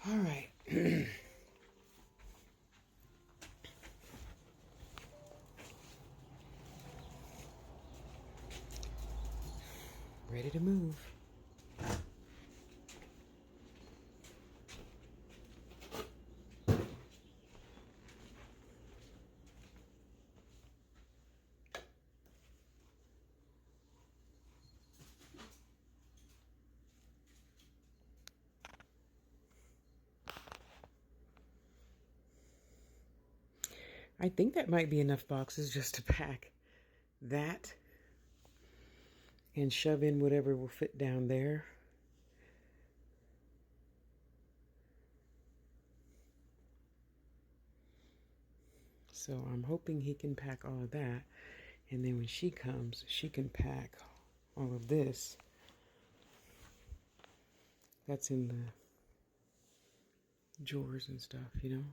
All right. Ready to move. I think that might be enough boxes just to pack that and shove in whatever will fit down there. So I'm hoping he can pack all of that. And then when she comes, she can pack all of this. That's in the drawers and stuff, you know.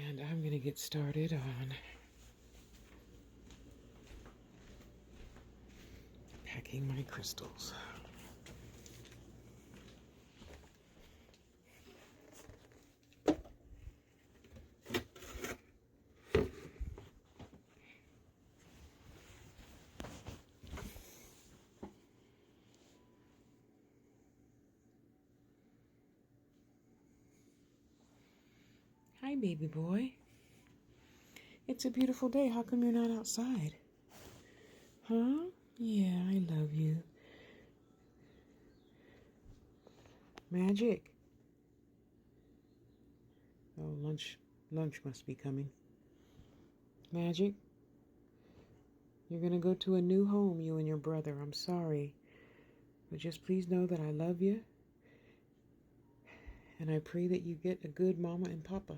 And I'm going to get started on packing my crystals. Hi, baby boy. It's a beautiful day. How come you're not outside? Huh? Yeah, I love you. Magic. Oh, lunch must be coming. Magic, you're going to go to a new home, you and your brother. I'm sorry. But just please know that I love you. And I pray that you get a good mama and papa.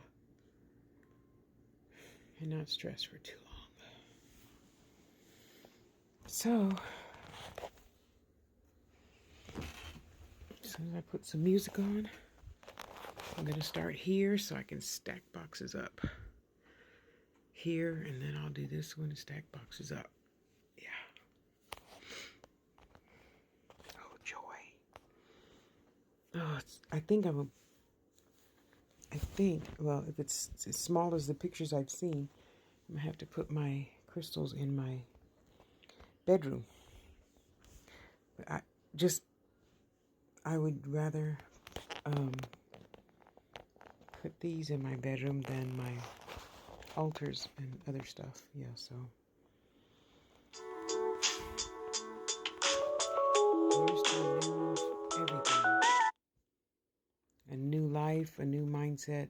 And not stress for too long. So, as soon as I put some music on, I'm going to start here so I can stack boxes up. Here, and then I'll do this one and stack boxes up. Yeah. Oh, joy. Oh, well, if it's as small as the pictures I've seen, I'm going to have to put my crystals in my bedroom. But I would rather put these in my bedroom than my altars and other stuff. Yeah, so. Here's to new everything. A new life, a new mindset.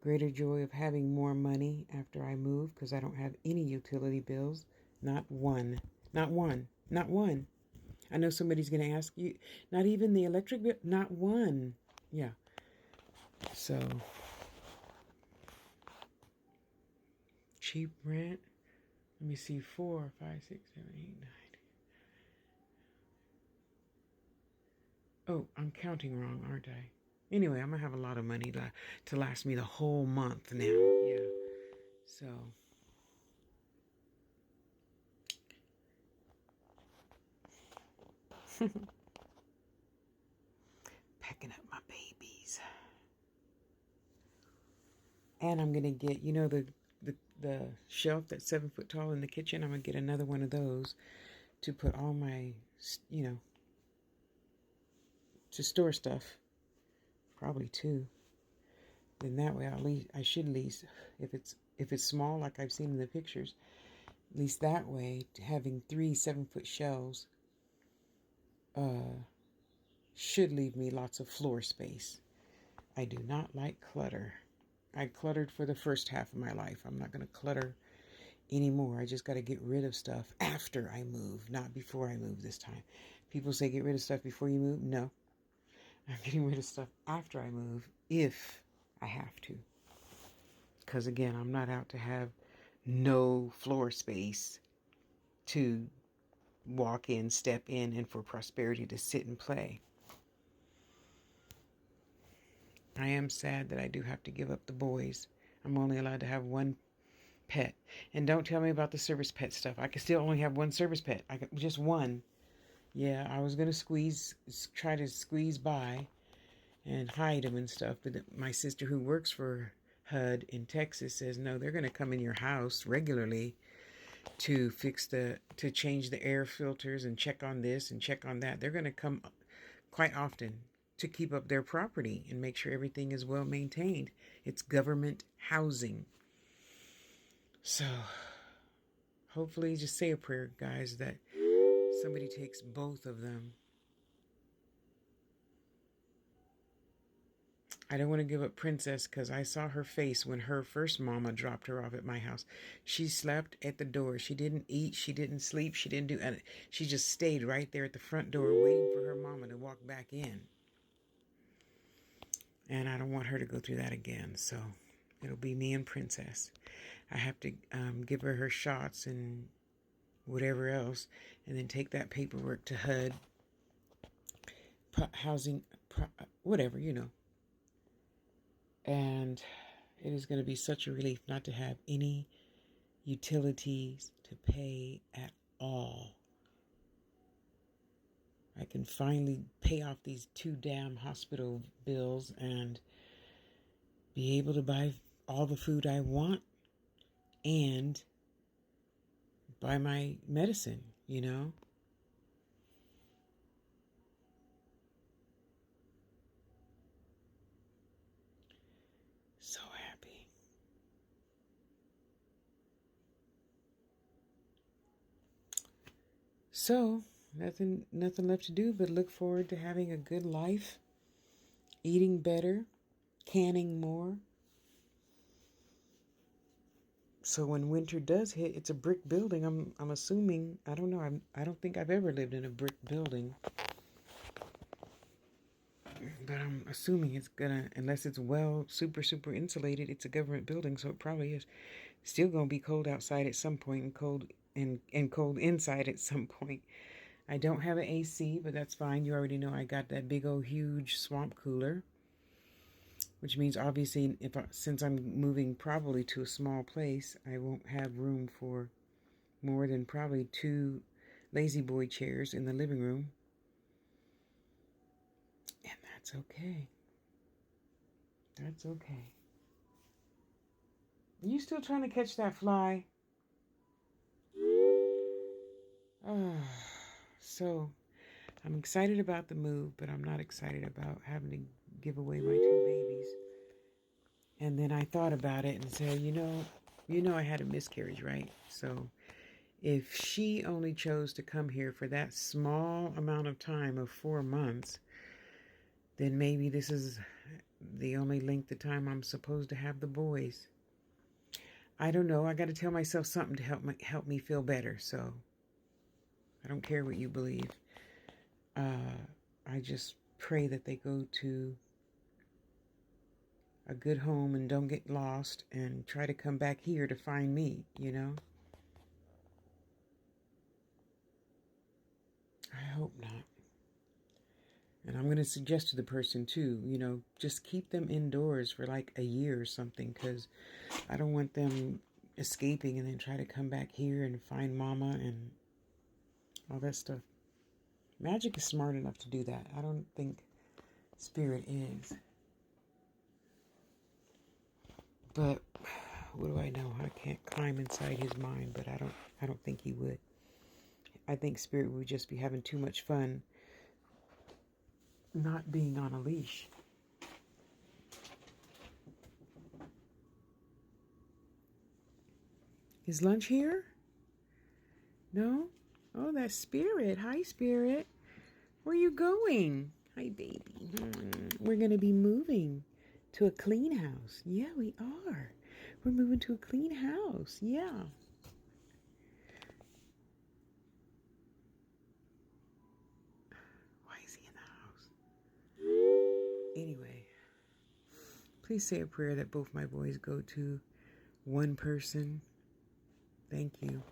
Greater joy of having more money after I move because I don't have any utility bills. Not one. Not one. Not one. I know somebody's going to ask you, not even the electric bill? Not one. Yeah. So, cheap rent. Let me see, 4, 5, 6, 7, 8, 9. Oh, I'm counting wrong, aren't I? Anyway, I'm going to have a lot of money to last me the whole month now. Yeah. So, packing up my babies. And I'm going to get, you know, the shelf that's 7 foot tall in the kitchen. I'm going to get another one of those to put all my, you know, to store stuff. Probably 2. Then that way I should at least, if it's small like I've seen in the pictures, at least that way having 3 7-foot shelves should leave me lots of floor space. I do not like clutter. I cluttered for the first half of my life. I'm not going to clutter anymore. I just got to get rid of stuff after I move, not before I move this time. People say get rid of stuff before you move. No. I'm getting rid of stuff after I move if I have to. Because again, I'm not out to have no floor space to walk in, step in, and for prosperity to sit and play. I am sad that I do have to give up the boys. I'm only allowed to have one pet. And don't tell me about the service pet stuff. I can still only have one service pet. Just one. Yeah, I was going to try to squeeze by and hide them and stuff. But my sister who works for HUD in Texas says, no, they're going to come in your house regularly to to change the air filters and check on this and check on that. They're going to come quite often to keep up their property and make sure everything is well maintained. It's government housing. So hopefully just say a prayer, guys, that somebody takes both of them. I don't want to give up Princess because I saw her face when her first mama dropped her off at my house. She slept at the door. She didn't eat. She didn't sleep. She didn't do anything. She just stayed right there at the front door waiting for her mama to walk back in. And I don't want her to go through that again. So it'll be me and Princess. I have to give her shots and whatever else, and then take that paperwork to HUD, housing, whatever, And it is going to be such a relief not to have any utilities to pay at all. I can finally pay off these 2 damn hospital bills and be able to buy all the food I want and buy my medicine, So happy. So, nothing left to do but look forward to having a good life, eating better, canning more. So when winter does hit, it's a brick building. I'm assuming, I don't know. I don't think I've ever lived in a brick building. But I'm assuming it's gonna, unless it's super insulated, it's a government building, so it probably is. Still gonna be cold outside at some point and cold inside at some point. I don't have an AC, but that's fine. You already know I got that big old huge swamp cooler, which means obviously since I'm moving probably to a small place, I won't have room for more than probably 2 lazy boy chairs in the living room. And that's okay. That's okay. Are you still trying to catch that fly? So I'm excited about the move, but I'm not excited about having to give away my 2 babies. And then I thought about it and said, I had a miscarriage, right? So if she only chose to come here for that small amount of time of 4 months, then maybe this is the only length of time I'm supposed to have the boys. I don't know. I got to tell myself something to help me feel better. So I don't care what you believe. I just pray that they go to a good home and don't get lost and try to come back here to find me, I hope not. And I'm going to suggest to the person too, just keep them indoors for like a year or something, because I don't want them escaping and then try to come back here and find mama and all that stuff. Magic is smart enough to do that. I don't think Spirit is. But what do I know? I can't climb inside his mind, but I don't think he would. I think Spirit would just be having too much fun not being on a leash. Is lunch here? No? Oh, that's Spirit. Hi, Spirit. Where are you going? Hi, baby. We're going to be moving to a clean house. Yeah, we are. We're moving to a clean house. Yeah. Why is he in the house? Anyway, please say a prayer that both my boys go to one person. Thank you.